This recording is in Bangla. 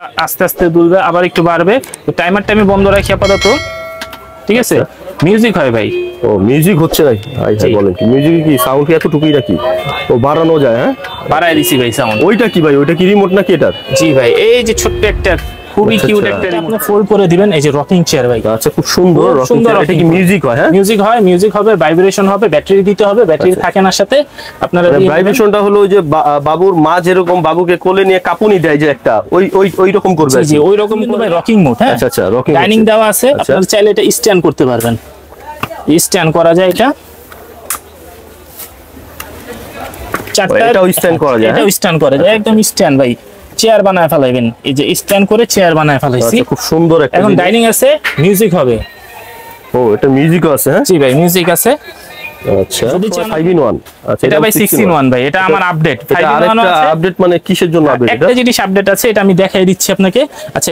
আস্তে আস্তে দুলবে, আবার একটু বাড়বে। তো টাইমারটা আমি বন্ধ রাখি আপাতত, ঠিক আছে? মিউজিক হয় ভাই। ও মিউজিক হচ্ছে নাকি? আচ্ছা বলেন কি মিউজিক কি সাউন্ড কি এতটুকুই নাকি? ও বাড়ানো যায়? হ্যাঁ বাড়ায় দিছি ভাই সাউন্ড। ওইটা কি ভাই? ওইটা কি রিমোট নাকি এটার? জি ভাই, এই যে ছোট্ট একটা খুবই কিউট একটা আপনি ফোল্ড করে দিবেন। এই যে রকিং চেয়ার ভাই। আচ্ছা খুব সুন্দর রকিং চেয়ার। এটা কি মিউজিক হয়? হ্যাঁ মিউজিক হয়, মিউজিক হবে, ভাইব্রেশন হবে, ব্যাটারি দিতে হবে, ব্যাটারি থাকে না সাথে। আপনারা ভাইব্রেশনটা হলো ওই যে বাবুর মা যেরকম বাবুকে কোলে নিয়ে কাঁপুনি দেয় যে একটা, ওই রকম করবে। জি ওই রকম কিন্তু ভাই রকিং মোড। হ্যাঁ আচ্ছা আচ্ছা রকিং ডাইনিং দেওয়া আছে, আপনারা চাইলে এটা স্ট্যান্ড করতে পারবেন। স্ট্যান্ড করা যায় এটা, এটাও স্ট্যান্ড করা যায়। এটাও স্ট্যান্ড করা যায়, একদম স্ট্যান্ড ভাই। চেয়ার বানায় ফেলাইবেন, এই যে স্ট্যান্ড করে চেয়ার বানায় ফেলাইছি। খুব সুন্দর একটা। এখন ডাইনিং আছে, মিউজিক হবে। ও এটা মিউজিকও আছে? হ্যাঁ জি ভাই মিউজিক আছে। আচ্ছা 5 in 1। আচ্ছা এটা ভাই 6 in 1 ভাই, এটা আমার আপডেট। 5 in 1 আছে। আপডেট মানে কিসের জন্য আপডেট? একটা জিনিস আপডেট আছে, এটা আমি দেখাই দিচ্ছি আপনাকে। আচ্ছা